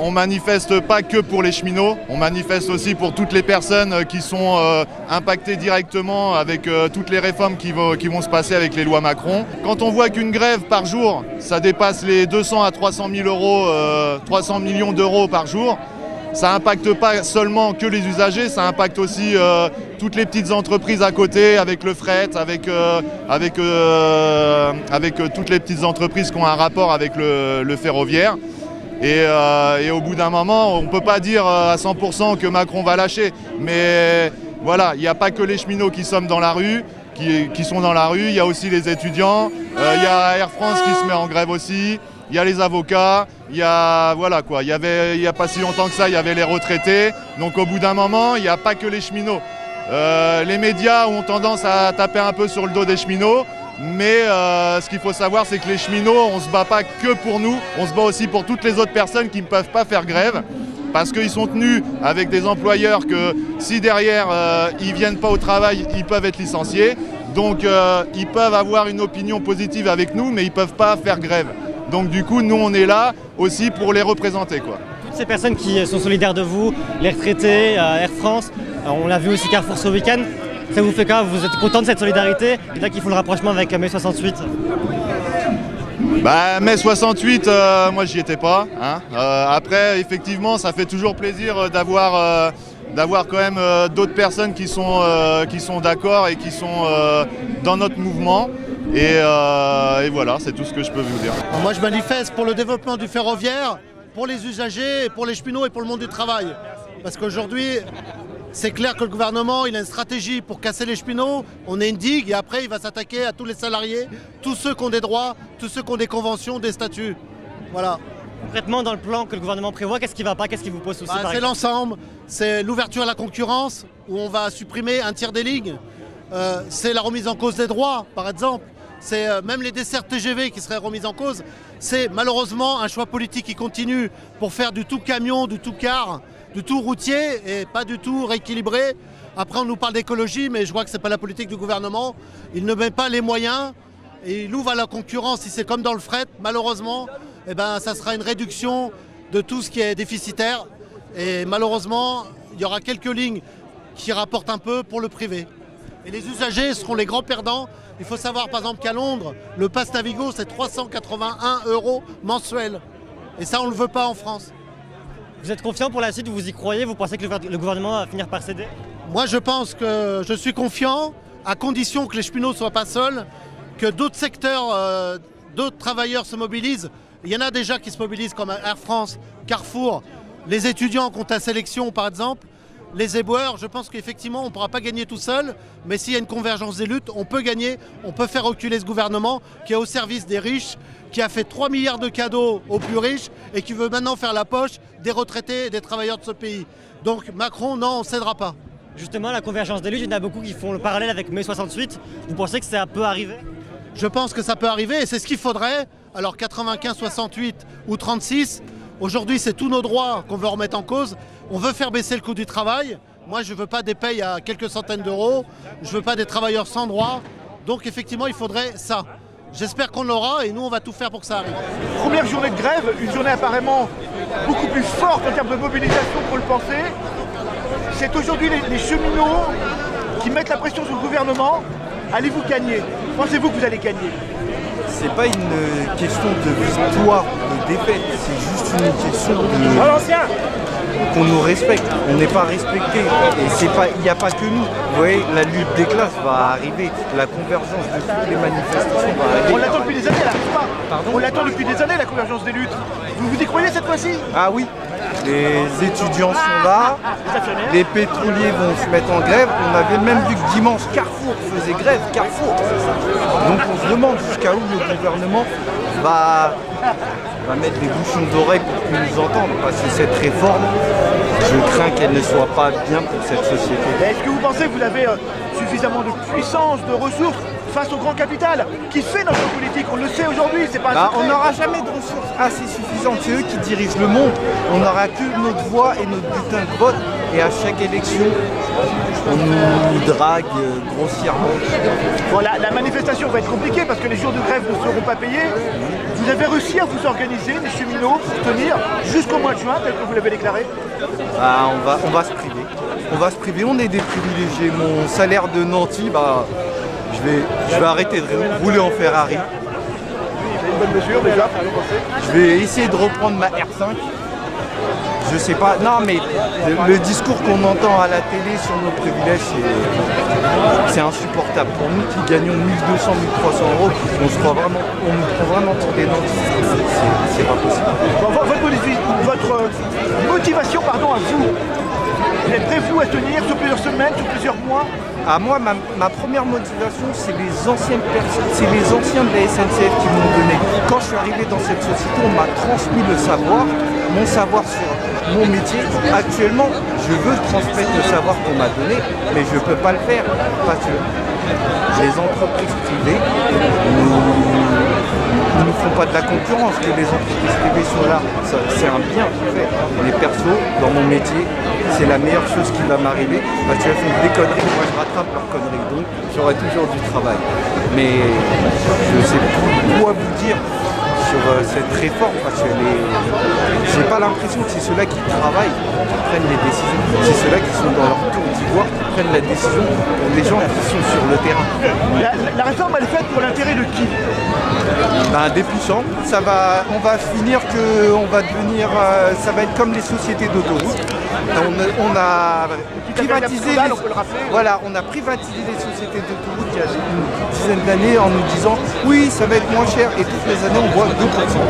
On manifeste pas que pour les cheminots, on manifeste aussi pour toutes les personnes qui sont impactées directement avec toutes les réformes qui vont se passer avec les lois Macron. Quand on voit qu'une grève par jour, ça dépasse les 200 à 300 000 euros, 300 millions d'euros par jour, ça n'impacte pas seulement que les usagers, ça impacte aussi toutes les petites entreprises à côté, avec le fret, avec toutes les petites entreprises qui ont un rapport avec le ferroviaire. Et au bout d'un moment, on ne peut pas dire à 100% que Macron va lâcher. Mais voilà, il n'y a pas que les cheminots qui sont dans la rue, il y a aussi les étudiants, il y a Air France qui se met en grève aussi, il y a les avocats, il y a pas si longtemps que ça, il y avait les retraités. Donc au bout d'un moment, il n'y a pas que les cheminots. Les médias ont tendance à taper un peu sur le dos des cheminots. Mais ce qu'il faut savoir, c'est que les cheminots, on ne se bat pas que pour nous, on se bat aussi pour toutes les autres personnes qui ne peuvent pas faire grève, parce qu'ils sont tenus avec des employeurs que si derrière ils ne viennent pas au travail, ils peuvent être licenciés. Donc ils peuvent avoir une opinion positive avec nous, mais ils ne peuvent pas faire grève. Donc du coup, nous on est là aussi pour les représenter, quoi. Toutes ces personnes qui sont solidaires de vous, les retraités, Air France, on l'a vu aussi Carrefour ce week-end. Ça vous fait quoi? Vous êtes content de cette solidarité? Et là, qu'ils font le rapprochement avec mai 68. Bah, mai 68, moi j'y étais pas. Hein. Après, effectivement, ça fait toujours plaisir d'avoir quand même d'autres personnes qui sont d'accord et qui sont dans notre mouvement. Et voilà, c'est tout ce que je peux vous dire. Moi, je manifeste pour le développement du ferroviaire, pour les usagers, pour les cheminots et pour le monde du travail. Parce qu'aujourd'hui, c'est clair que le gouvernement il a une stratégie pour casser les cheminots, on est une digue et après il va s'attaquer à tous les salariés, tous ceux qui ont des droits, tous ceux qui ont des conventions, des statuts. Voilà. Concrètement, dans le plan que le gouvernement prévoit, qu'est-ce qui ne va pas, qu'est-ce qui vous pose souci? C'est l'ensemble, c'est l'ouverture à la concurrence où on va supprimer un tiers des lignes, c'est la remise en cause des droits par exemple, c'est même les dessertes TGV qui seraient remises en cause, c'est malheureusement un choix politique qui continue pour faire du tout camion, du tout car, du tout routier et pas du tout rééquilibré. Après on nous parle d'écologie mais je vois que c'est pas la politique du gouvernement. Il ne met pas les moyens et il ouvre à la concurrence. Si c'est comme dans le fret, malheureusement, eh ben, ça sera une réduction de tout ce qui est déficitaire. Et malheureusement, il y aura quelques lignes qui rapportent un peu pour le privé. Et les usagers seront les grands perdants. Il faut savoir par exemple qu'à Londres, le pass Navigo c'est 381 € mensuels. Et ça on ne le veut pas en France. Vous êtes confiant pour la suite, vous y croyez? Vous pensez que le gouvernement va finir par céder? Moi je pense que je suis confiant, à condition que les cheminots ne soient pas seuls, que d'autres secteurs, d'autres travailleurs se mobilisent. Il y en a déjà qui se mobilisent comme Air France, Carrefour, les étudiants qui ont ta sélection par exemple, les éboueurs. Je pense qu'effectivement on ne pourra pas gagner tout seul, mais s'il y a une convergence des luttes, on peut gagner, on peut faire reculer ce gouvernement qui est au service des riches, qui a fait 3 milliards de cadeaux aux plus riches et qui veut maintenant faire la poche des retraités et des travailleurs de ce pays. Donc Macron, non, on ne cédera pas. Justement, la convergence des luttes, il y en a beaucoup qui font le parallèle avec mai 68. Vous pensez que ça peut arriver? Je pense que ça peut arriver et c'est ce qu'il faudrait. Alors 95, 68 ou 36, aujourd'hui c'est tous nos droits qu'on veut remettre en cause. On veut faire baisser le coût du travail. Moi je ne veux pas des payes à quelques centaines d'euros. Je ne veux pas des travailleurs sans droit. Donc effectivement il faudrait ça. J'espère qu'on l'aura et nous on va tout faire pour que ça arrive. Première journée de grève, une journée apparemment beaucoup plus forte en termes de mobilisation qu'on le pensait. C'est aujourd'hui les cheminots qui mettent la pression sur le gouvernement. Allez-vous gagner? Pensez-vous que vous allez gagner? C'est pas une question de victoire ou de défaite, c'est juste une question de... qu'on nous respecte. On n'est pas respecté et il n'y a pas que nous. Vous voyez, la lutte des classes va arriver, la convergence de toutes les manifestations va arriver. On l'attend depuis des années, elle n'arrive pas. Pardon? On l'attend depuis des années, la convergence des luttes. Vous y croyez cette fois-ci? Ah oui, les étudiants sont là, les pétroliers vont se mettre en grève. On avait même vu que dimanche, Carrefour faisait grève, Carrefour. Donc on se demande jusqu'à où le gouvernement va mettre des bouchons d'oreilles pour qu'ils nous entendent. Parce que cette réforme, je crains qu'elle ne soit pas bien pour cette société. Est-ce que vous pensez que vous avez suffisamment de puissance, de ressources face au grand capital qui fait notre politique? On le sait aujourd'hui, c'est pas un secret. On n'aura jamais de ressources assez suffisantes. C'est eux qui dirigent le monde. On n'aura que notre voix et notre bulletin de vote. Et à chaque élection, on nous drague grossièrement. Bon, la manifestation va être compliquée parce que les jours de grève ne seront pas payés. Vous avez réussi à vous organiser, les cheminots, pour tenir jusqu'au mois de juin, tel que vous l'avez déclaré? On va se priver. On va se priver, on est des privilégiés. Mon salaire de nanti, je vais arrêter de rouler en Ferrari. C'est une bonne mesure déjà. Je vais essayer de reprendre ma R5. Je sais pas, non mais le discours qu'on entend à la télé sur nos privilèges, c'est insupportable. Pour nous qui gagnons 1200, 1300 euros, on nous prend vraiment pour des nantis. C'est pas possible. Bon, votre motivation à vous, vous êtes prêt vous à tenir sur plusieurs semaines, sur plusieurs mois? Moi, ma première motivation, c'est les anciennes personnes, c'est les anciens de la SNCF qui m'ont donné. Quand je suis arrivé dans cette société, on m'a transmis le savoir, mon savoir sur mon métier. Actuellement, je veux transmettre le savoir qu'on m'a donné, mais je ne peux pas le faire parce que les entreprises privées ne nous font pas de la concurrence. Que les entreprises privées soient là, c'est un bien en fait. Mais perso, dans mon métier, c'est la meilleure chose qui va m'arriver parce que elles font des conneries, moi je rattrape leurs conneries, donc j'aurai toujours du travail. Mais je ne sais plus quoi vous dire sur cette réforme parce que j'ai pas l'impression que c'est ceux-là qui travaillent qui prennent les décisions, c'est ceux-là qui sont dans leur tour d'ivoire qui prennent la décision pour les gens qui sont sur le terrain. La réforme elle est faite pour l'intérêt de qui? Des puissants. On va finir que on va devenir, ça va être comme les sociétés d'autoroute. On a privatisé on a privatisé les sociétés d'autoroute il y a une dizaine d'années en nous disant oui ça va être moins cher et toutes les années on voit 2% d'augmentation.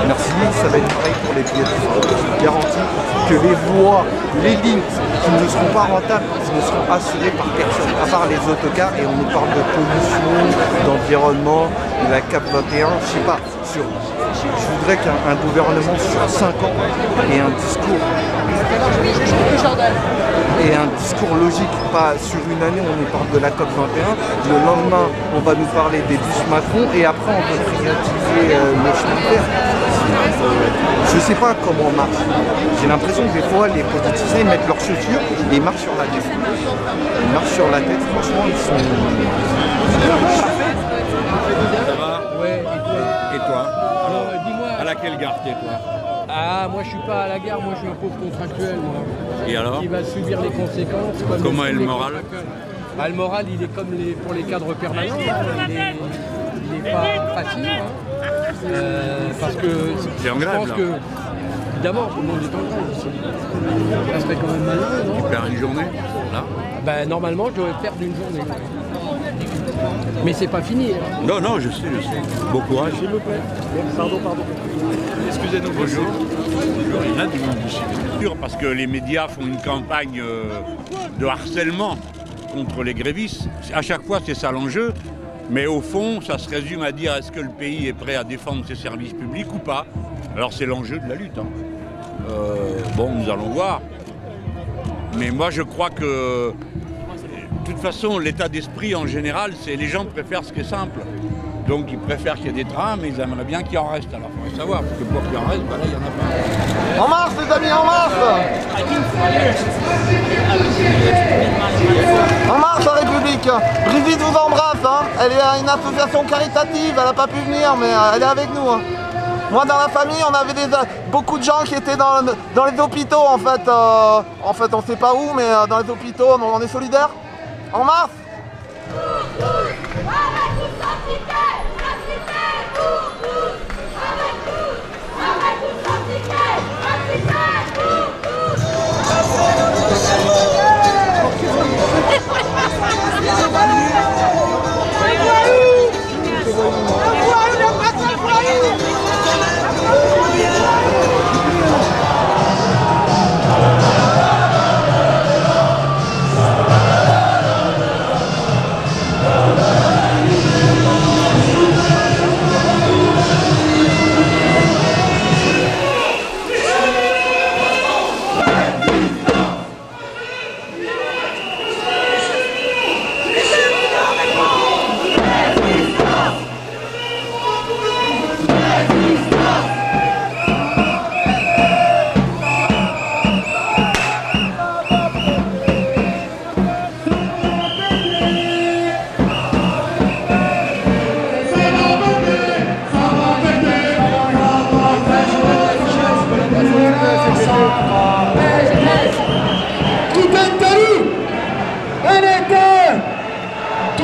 Merci, ça va être pareil pour les billets de train. Je garantis que les voies, les lignes qui ne seront pas rentables ne seront assurées par personne, à part les autocars et on nous parle de pollution, d'environnement, de la CAP 21, je sais pas, je voudrais qu'un gouvernement sur 5 ans ait un discours logique, pas sur une année on nous parle de la COP 21, le lendemain on va nous parler des bus Macron et après on veut privatiser le chemin de fer. Je sais pas comment on marche. J'ai l'impression que des fois les politiciens mettent leurs chaussures et ils marchent sur la tête. Ils marchent sur la tête, franchement ils sont... Ça va? Ouais, et toi? Alors dis-moi. À laquelle gare t'es toi? Ah, moi je suis pas à la gare, moi je suis un pauvre contractuel, moi. Et alors? Qui va subir les conséquences. Comment est le moral? Le moral, il est comme pour les cadres permanents, hein. Il est pas facile. Hein. Parce que je pense que, évidemment, tout le monde est en grève ici. Ça serait quand même malheureux, non? Tu perds une journée, là? Ben, normalement, je dois perdre une journée. Mais c'est pas fini. Hein. Non, je sais. Bon courage. S'il vous plaît. Pardon. Excusez-nous. Bonjour. Il y en a du monde ici. Parce que les médias font une campagne de harcèlement contre les grévistes. À chaque fois, c'est ça l'enjeu. Mais au fond, ça se résume à dire est-ce que le pays est prêt à défendre ses services publics ou pas? Alors c'est l'enjeu de la lutte. Hein. Nous allons voir. Mais moi, je crois que, de toute façon, l'état d'esprit en général, c'est les gens préfèrent ce qui est simple. Donc ils préfèrent qu'il y ait des trains, mais ils aimeraient bien qu'il en reste. Alors il faudrait savoir, parce que pour qu'il en reste, là, il n'y en a pas. En marche les amis, en marche! En marche la République! Brigitte vous embrasse, hein. Elle est à une association caritative, elle n'a pas pu venir, mais elle est avec nous. Hein. Moi dans la famille, on avait beaucoup de gens qui étaient dans les hôpitaux en fait. On ne sait pas où, mais dans les hôpitaux, on est solidaires. En marche!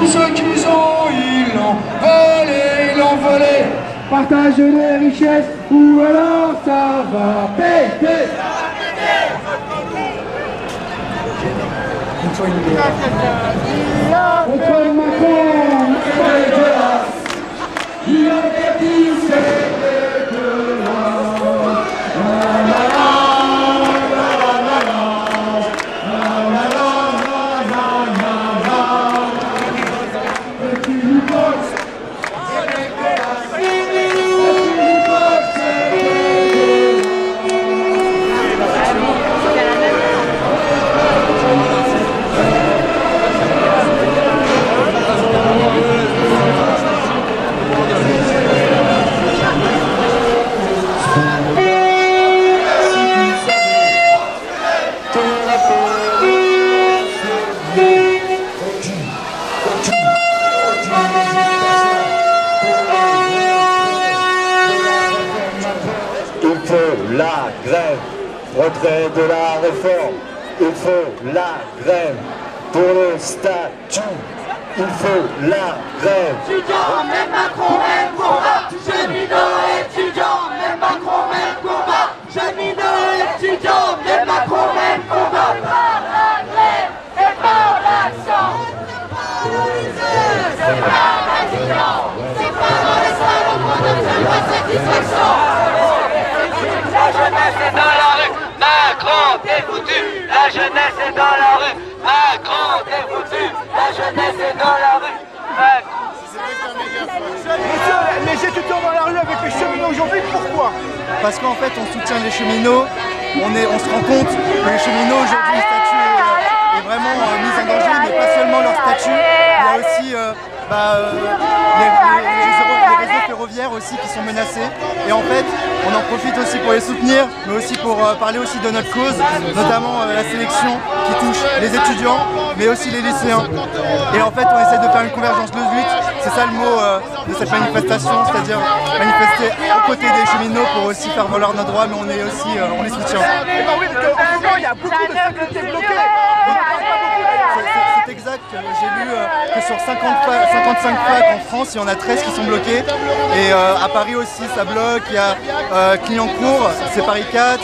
ce qu'ils ont, ils l'ont volé, ils l'ont volé. Partage les richesses ou alors ça va péter. Contre Macron, c'est dégueulasse. Il a dit c'est dégueulasse. La grève, retrait de la réforme, il faut la grève pour le statut, il faut la grève. Étudiants, même Macron, même combat, cheminots, étudiants, même Macron, même combat, cheminots, étudiants, même Macron, même combat. Par la grève et par l'action. C'est pas résiliant, c'est pas dans les salons qu'on obtient la satisfaction. La jeunesse est dans la rue, Macron t'es foutu. La jeunesse est dans la rue, Macron t'es foutu. La jeunesse est dans la rue, Macron. Les étudiants dans la rue avec les cheminots aujourd'hui, pourquoi? Parce qu'en fait on soutient les cheminots, on se rend compte que les cheminots aujourd'hui le statut est vraiment mis en danger, mais pas seulement leur statut, il y a aussi les réseaux ferroviaires aussi qui sont menacés, et en fait on en profite aussi pour les soutenir, mais aussi pour parler aussi de notre cause, notamment la sélection qui touche les étudiants, mais aussi les lycéens. Et en fait on essaie de faire une convergence de lutte, c'est ça le mot de cette manifestation, c'est-à-dire manifester aux côtés des cheminots pour aussi faire valoir nos droits, mais on est aussi, on les soutient. Oui, parce qu'en ce moment il y a beaucoup de facultés bloquées. C'est exact, j'ai lu que sur 55 facs en France, il y en a 13 qui sont bloquées. Et à Paris aussi ça bloque, il y a Clignancourt, c'est Paris 4,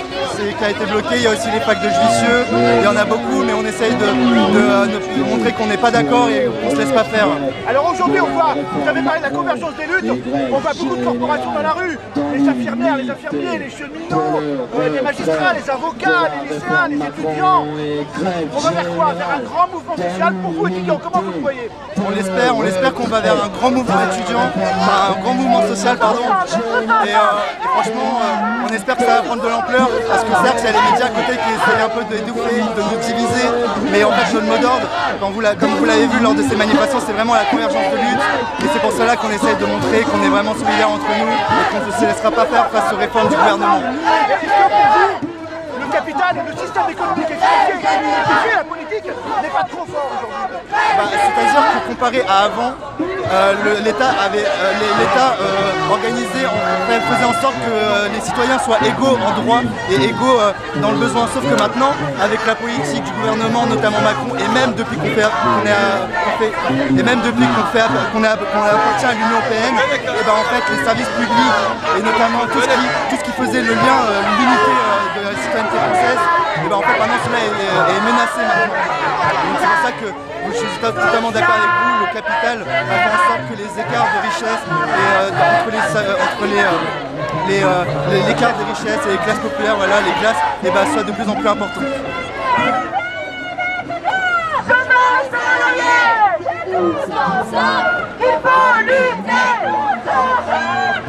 qui a été bloqué, il y a aussi les facs de Juviseux, il y en a beaucoup, mais on essaye de montrer qu'on n'est pas d'accord et qu'on ne se laisse pas faire. Alors aujourd'hui on voit, vous avez parlé de la convergence des luttes, on voit beaucoup de corporations dans la rue, les infirmières, les infirmiers, les cheminots, les magistrats, les avocats, les lycéens, les étudiants. On va vers quoi? Vers un grand mouvement social pour vous étudiants, comment vous le voyez? On espère qu'on va vers un grand mouvement étudiant, un grand mouvement social, pardon. Et franchement, on espère que ça va prendre de l'ampleur, parce que certes, il y a les médias à côté qui essayent un peu d'étouffer, de nous diviser, mais en fait, notre mot d'ordre, comme vous l'avez vu lors de ces manifestations, c'est vraiment la convergence de lutte, et c'est pour cela qu'on essaye de montrer qu'on est vraiment solidaires entre nous, et qu'on ne se laissera pas faire face aux réformes du gouvernement. Le capital, le système économique et financier qui fait la politique n'est pas trop fort aujourd'hui. C'est-à-dire que comparé à avant, l'État faisait en sorte que les citoyens soient égaux en droit et égaux dans le besoin. Sauf que maintenant, avec la politique du gouvernement, notamment Macron, et même depuis qu'on appartient à l'Union européenne, et ben en fait les services publics et notamment tout ce qui faisait le lien, l'unité de la citoyenneté française, et ben en fait maintenant cela est menacé maintenant. Donc c'est pour ça que je suis totalement d'accord avec vous, le capital a fait en sorte que les écarts de richesse entre l'écart des richesses et les classes populaires, voilà, les classes, et ben, soient de plus en plus importants. Il faut lutter,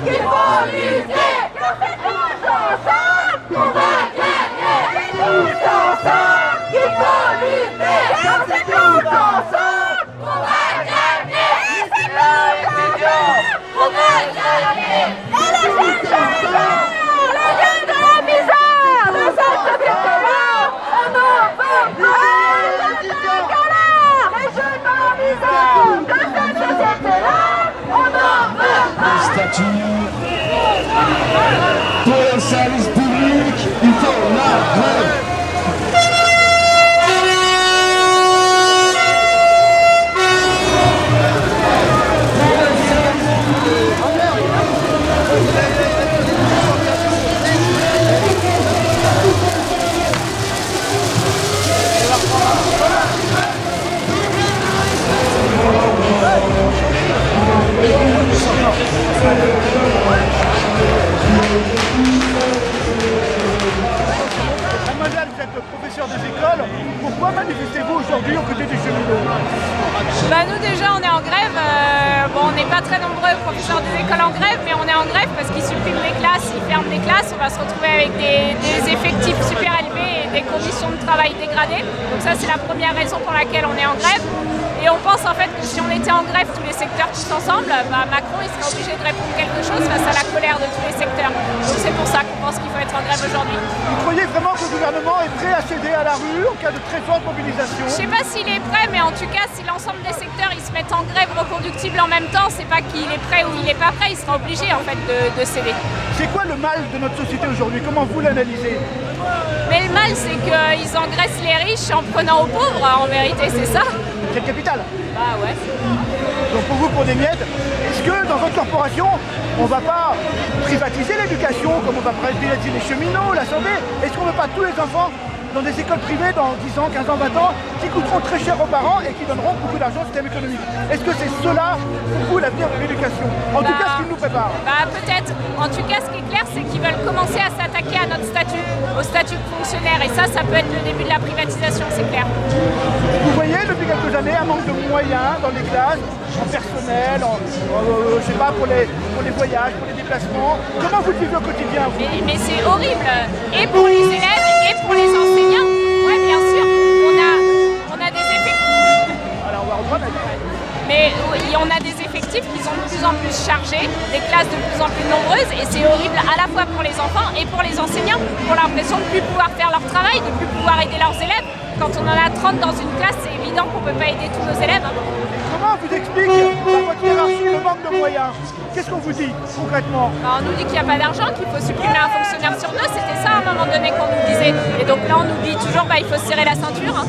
il faut lutter, c'est tous ensemble qu'on va gagner, c'est tous ensemble qu'il faut lutter, c'est tous ensemble qu'on va gagner, c'est tous ensemble qu'on va gagner, et la fin de la misère de cette société-là, on n'en veut pas, la colère, les jeunes en misère de cette société-là, on n'en veut pas. Statut pour le service public, il faut la grève. manifestez-vous aujourd'hui aux côtés des cheminots? Bah nous déjà on est en grève, bon on n'est pas très nombreux professeurs des écoles en grève, mais on est en grève parce qu'ils suppriment les classes, ils ferment des classes, on va se retrouver avec des effectifs super élevés et des conditions de travail dégradées. Donc ça c'est la première raison pour laquelle on est en grève. Et on pense en fait que si on était en grève tous les secteurs tous ensemble, bah, Macron il serait obligé de répondre quelque chose face à la colère de tous les secteurs. Donc c'est pour ça qu'on pense qu'il faut être en grève aujourd'hui. Vous croyez vraiment que le gouvernement est prêt à céder à la rue en cas de très forte mobilisation? Je sais pas s'il est prêt, mais en tout cas si l'ensemble des secteurs ils se mettent en grève reconductible en même temps, c'est pas qu'il est prêt ou il est pas prêt, il sera obligé en fait de céder. C'est quoi le mal de notre société aujourd'hui? Comment vous l'analysez? Mais le mal c'est qu'ils engraissent les riches en prenant aux pauvres, en vérité c'est ça. C'est le capital. Bah ouais. Donc pour vous, pour des miettes, est-ce que dans votre corporation, on ne va pas privatiser l'éducation, comme on va privatiser les cheminots, la santé? Est-ce qu'on ne veut pas tous les enfants dans des écoles privées dans 10 ans, 15 ans, 20 ans, qui coûteront très cher aux parents et qui donneront beaucoup d'argent au système économique? Est-ce que c'est cela, pour vous, l'avenir de l'éducation? En tout cas, ce qu'ils nous préparent. Bah peut-être. En tout cas, ce qui est clair, c'est qu'ils veulent commencer à s'attaquer à notre statut, au statut de fonctionnaire. Et ça peut être le début de la privatisation, c'est clair. Vous voyez, depuis quelques années, un manque de moyens dans les classes, en personnel, je sais pas, pour les voyages, pour les déplacements. Comment vous le vivez au quotidien, vous? Mais c'est horrible. Et pour les élèves, et pour les enseignants. Ouais, bien sûr. On a des effectifs. Alors, on va reprendre la vie. Mais on a des effectifs qui sont de plus en plus chargés, des classes de plus en plus nombreuses, et c'est horrible à la fois pour les enfants et pour les enseignants, qui ont l'impression de ne plus pouvoir faire leur travail, de ne plus pouvoir aider leurs élèves. Quand on en a 30 dans une classe, c'est évident qu'on ne peut pas aider tous nos élèves. Comment on vous explique dans votre hiérarchie le manque de moyens? Qu'est-ce qu'on vous dit concrètement? On nous dit qu'il n'y a pas d'argent, qu'il faut supprimer un fonctionnaire sur deux, c'était ça à un moment donné qu'on nous disait. Et donc là on nous dit toujours il faut se serrer la ceinture.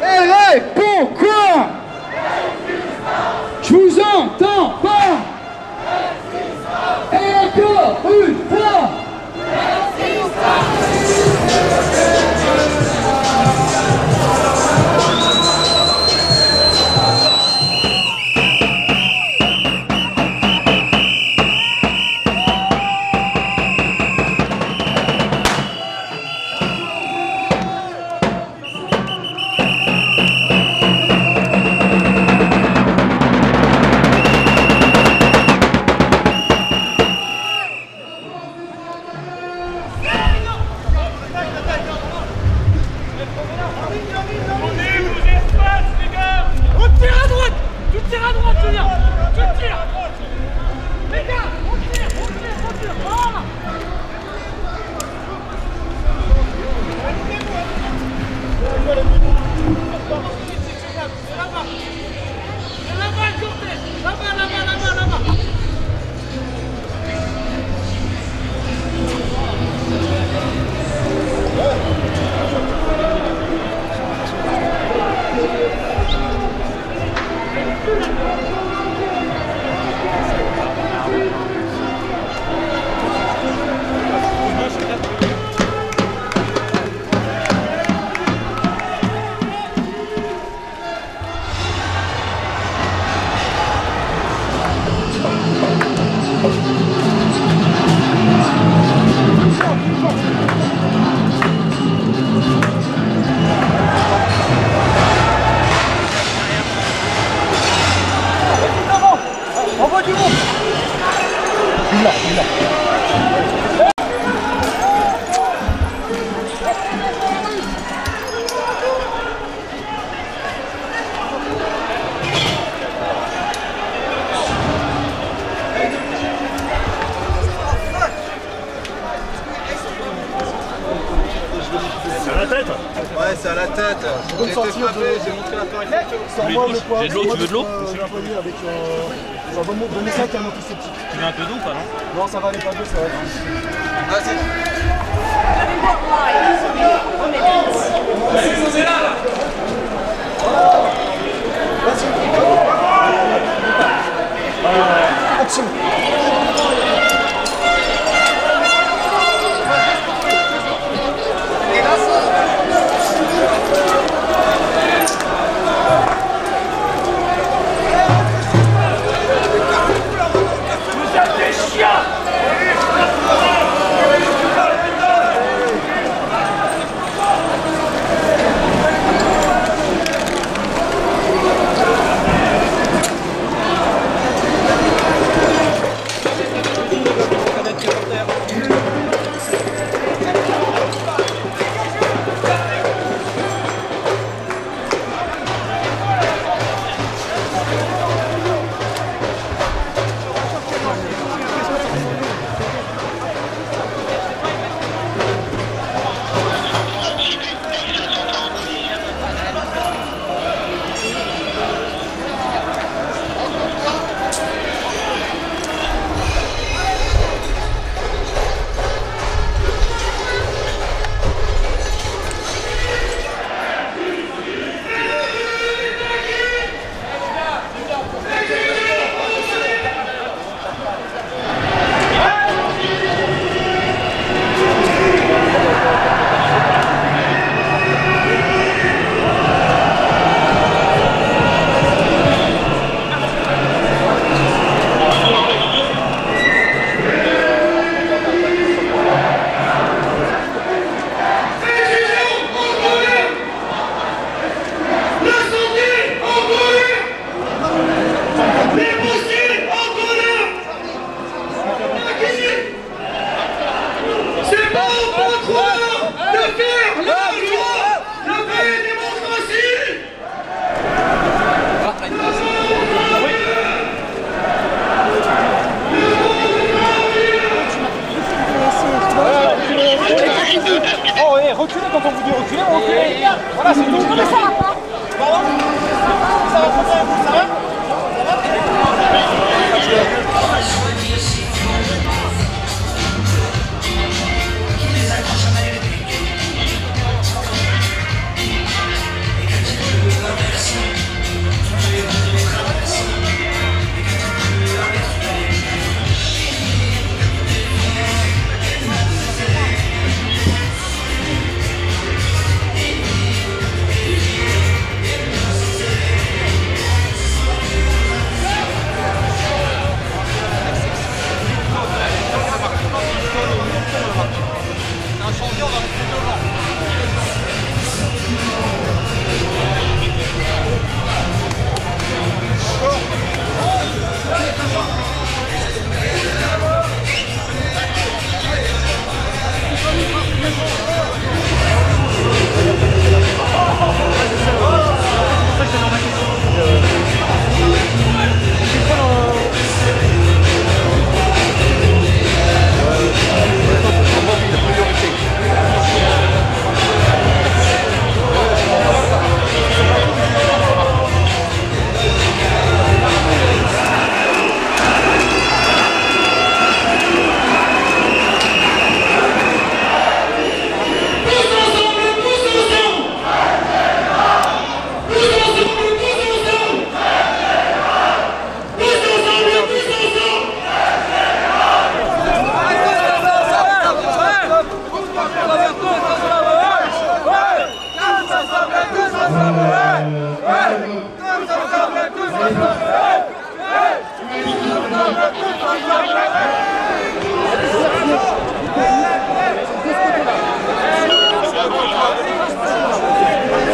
Hey, pourquoi? Je vous entends pas. Et encore une fois. Ouais, c'est à la tête. J'ai été frappé, j'ai montré la plaque. J'ai de l'eau, tu veux de l'eau? Donnez ça avec un antiseptique. Tu veux un peu d'eau ou pas, non? Non, ça va aller pas d'eau, ça va aller. Vas-y. Action. C'est pas au patron de faire la loi, la vraie démocratie. Oh, ouais, reculez quand on vous dit reculer, reculez. Voilà, c'est tout. Mais ça va pas. Pardon? Ça va très bien, ça va?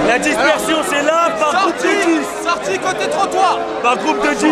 La dispersion, c'est là, par groupe de 10. Sorti côté trottoir. Par groupe de 10.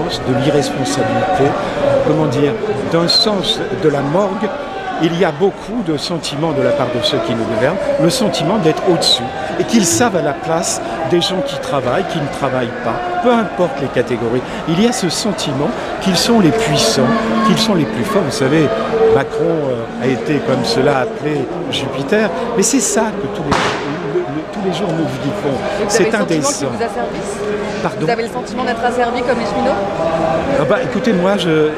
sens de l'irresponsabilité, comment dire, d'un sens de la morgue. Il y a beaucoup de sentiments de la part de ceux qui nous gouvernent, le sentiment d'être au-dessus et qu'ils savent à la place des gens qui travaillent, qui ne travaillent pas, peu importe les catégories. Il y a ce sentiment qu'ils sont les puissants, qu'ils sont les plus forts. Vous savez, Macron a été comme cela appelé Jupiter, mais c'est ça que tous les jours nous vivons. C'est indécent. Vous avez le sentiment qu'ils vous asservissent? Pardon? Vous avez le sentiment d'être asservi comme les cheminots? Écoutez, moi,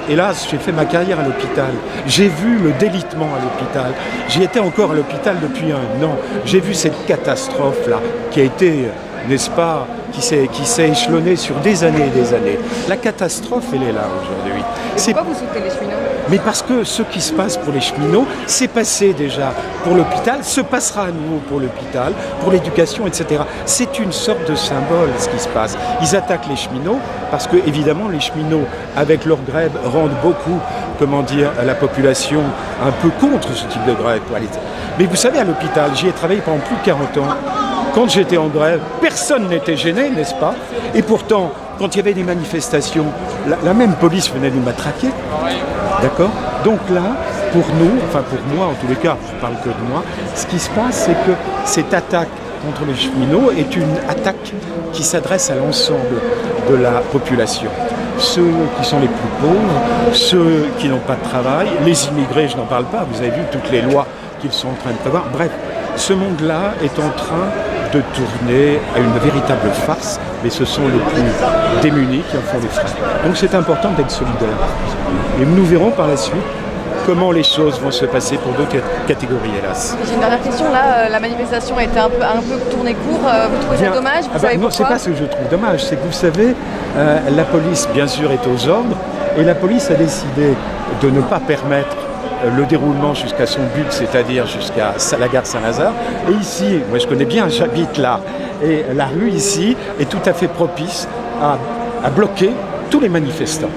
hélas, j'ai fait ma carrière à l'hôpital. J'ai vu le délitement à l'hôpital. J'y étais encore à l'hôpital depuis 1 an. J'ai vu cette catastrophe-là qui a été, n'est-ce pas, qui s'est échelonnée sur des années et des années. La catastrophe, elle est là aujourd'hui. Pourquoi vous soutenez les cheminots? Mais parce que ce qui se passe pour les cheminots, c'est passé déjà pour l'hôpital, se passera à nouveau pour l'hôpital, pour l'éducation, etc. C'est une sorte de symbole ce qui se passe. Ils attaquent les cheminots parce que, évidemment, les cheminots, avec leur grève, rendent beaucoup, comment dire, la population un peu contre ce type de grève. Mais vous savez, à l'hôpital, j'y ai travaillé pendant plus de 40 ans. Quand j'étais en grève, personne n'était gêné, n'est-ce pas? Et pourtant, quand il y avait des manifestations, la même police venait nous matraquer. D'accord? Donc là, pour nous, enfin pour moi en tous les cas, je ne parle que de moi, ce qui se passe, c'est que cette attaque contre les cheminots est une attaque qui s'adresse à l'ensemble de la population. Ceux qui sont les plus pauvres, ceux qui n'ont pas de travail, les immigrés, je n'en parle pas, vous avez vu toutes les lois qu'ils sont en train de prévoir. Bref, ce monde-là est en train de tourner à une véritable farce, mais ce sont les plus démunis qui en font les frais. Donc c'est important d'être solidaire. Et nous verrons par la suite comment les choses vont se passer pour d'autres catégories, hélas. J'ai une dernière question. Là, la manifestation a été un peu tournée court. Vous trouvez ça dommage? Vous savez non, pourquoi? c'est pas ce que je trouve dommage. C'est que vous savez, la police, bien sûr, est aux ordres. Et la police a décidé de ne pas permettre le déroulement jusqu'à son but, c'est-à-dire jusqu'à la gare Saint-Lazare. Et ici, moi je connais bien, j'habite là. Et la rue ici est tout à fait propice à bloquer tous les manifestants.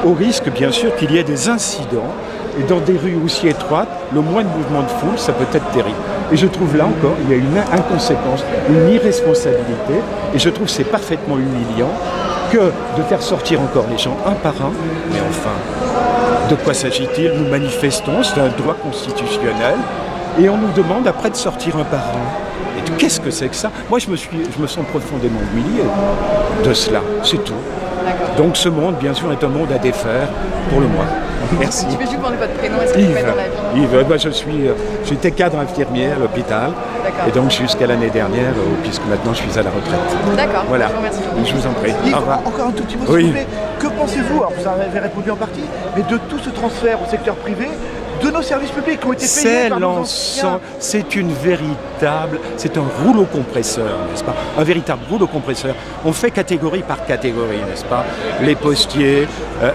Au risque, bien sûr, qu'il y ait des incidents. Et dans des rues aussi étroites, le moindre mouvement de foule, ça peut être terrible. Et je trouve là encore, il y a une inconséquence, une irresponsabilité. Et je trouve que c'est parfaitement humiliant que de faire sortir encore les gens un par un. Mais enfin, de quoi s'agit-il? Nous manifestons, c'est un droit constitutionnel. Et on nous demande après de sortir un par un. Et qu'est-ce que c'est que ça? Moi, je me sens profondément humilié de cela, c'est tout. Donc ce monde, bien sûr, est un monde à défaire pour le moins. Merci. Je vais juste demander votre prénom, est-ce que vous faites dans la vie? Yves, moi j'étais cadre infirmier à l'hôpital. Et donc jusqu'à l'année dernière, puisque maintenant je suis à la retraite. D'accord, voilà. je vous remercie. Je vous en prie. Yves, au revoir. encore un tout petit mot, s'il vous plaît. Que pensez-vous, alors vous avez répondu en partie, mais de tout ce transfert au secteur privé, de nos services publics qui ont été payés par nos anciens? C'est c'est un rouleau compresseur, n'est-ce pas? Un véritable rouleau compresseur. On fait catégorie par catégorie, n'est-ce pas? Les postiers,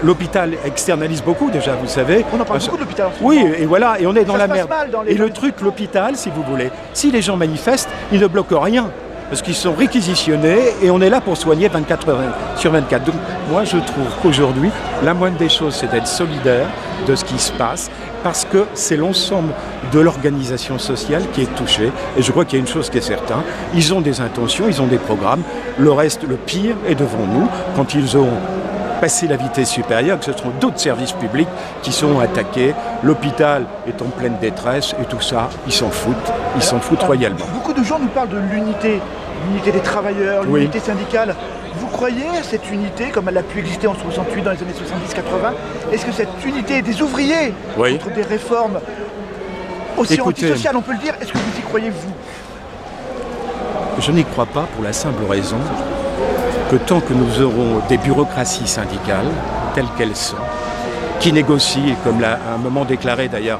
l'hôpital externalise beaucoup déjà, vous savez. On en parle beaucoup de l'hôpital. Oui, et voilà, et on est dans la merde. Et le truc, l'hôpital, si vous voulez, si les gens manifestent, ils ne bloquent rien. Parce qu'ils sont réquisitionnés et on est là pour soigner 24 heures sur 24. Donc moi je trouve qu'aujourd'hui, la moindre des choses, c'est d'être solidaire de ce qui se passe, parce que c'est l'ensemble de l'organisation sociale qui est touchée. Et je crois qu'il y a une chose qui est certaine, ils ont des intentions, ils ont des programmes. Le reste, le pire est devant nous, quand ils auront passé la vitesse supérieure, que ce seront d'autres services publics qui seront attaqués. L'hôpital est en pleine détresse et tout ça, ils s'en foutent royalement. Beaucoup de gens nous parlent de l'unité des travailleurs, l'unité syndicale. Vous croyez à cette unité, comme elle a pu exister en 68, dans les années 70-80? Est-ce que cette unité des ouvriers contre des réformes aussi antisociales, on peut le dire, est-ce que vous y croyez, vous? Je n'y crois pas pour la simple raison que tant que nous aurons des bureaucraties syndicales, telles qu'elles sont, qui négocient, comme l'a à un moment déclaré d'ailleurs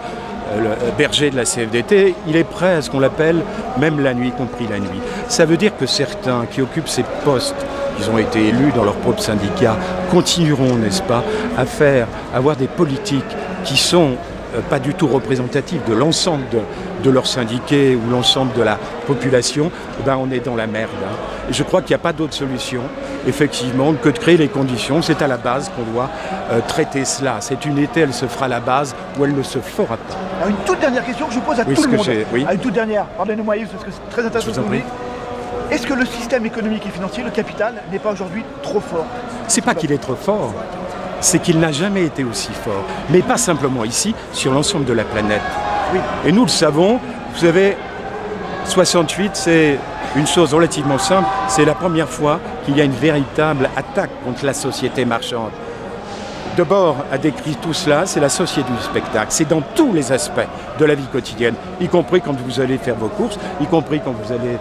le Berger de la CFDT, il est prêt à ce qu'on l'appelle même la nuit, y compris la nuit. Ça veut dire que certains qui occupent ces postes, ils ont été élus dans leur propre syndicat, continueront, n'est-ce pas, à avoir des politiques qui sont pas du tout représentatives de l'ensemble de leurs syndiqués ou l'ensemble de la population, ben on est dans la merde. Et je crois qu'il n'y a pas d'autre solution, effectivement, que de créer les conditions. C'est à la base qu'on doit traiter cela. Cette unité, elle se fera à la base ou elle ne se fera pas. Alors une toute dernière question que je pose à tout le monde. Une toute dernière, pardonnez-moi Yves, parce que c'est très intéressant ce que vous dites. Est-ce que le système économique et financier, le capital, n'est pas aujourd'hui trop fort? C'est pas qu'il est trop fort, c'est qu'il n'a jamais été aussi fort. Mais pas simplement ici, sur l'ensemble de la planète. Oui. Et nous le savons, vous savez, 68, c'est une chose relativement simple, c'est la première fois qu'il y a une véritable attaque contre la société marchande. Debord a décrit tout cela, c'est la société du spectacle. C'est dans tous les aspects de la vie quotidienne, y compris quand vous allez faire vos courses, y compris quand vous allez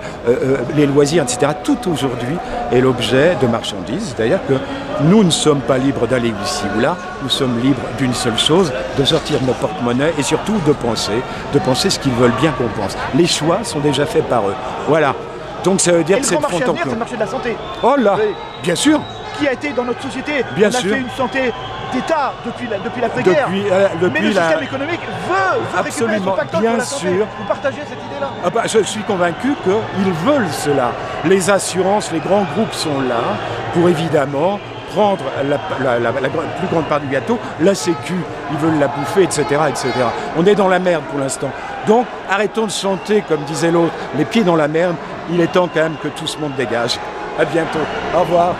les loisirs, etc. Tout aujourd'hui est l'objet de marchandises. D'ailleurs que nous ne sommes pas libres d'aller ici ou là, nous sommes libres d'une seule chose, de sortir nos porte-monnaies et surtout de penser ce qu'ils veulent bien qu'on pense. Les choix sont déjà faits par eux. Voilà. Donc ça veut dire que c'est le le grand marché à fond en venir, c'est commun. le marché de la santé. Oh là, Oui. bien sûr. Qui a été dans notre société. Bien on a sûr. fait une santé d'État depuis l'après-guerre. Mais le système économique veut récupérer son pactole bien pour la santé. sûr. Vous partagez cette idée-là? Ah bah, je suis convaincu qu'ils veulent cela. Les assurances, les grands groupes sont là pour évidemment prendre la plus grande part du gâteau, la sécu, ils veulent la bouffer, etc., etc. On est dans la merde pour l'instant. Donc arrêtons de chanter, comme disait l'autre, les pieds dans la merde. Il est temps quand même que tout ce monde dégage. À bientôt. Au revoir.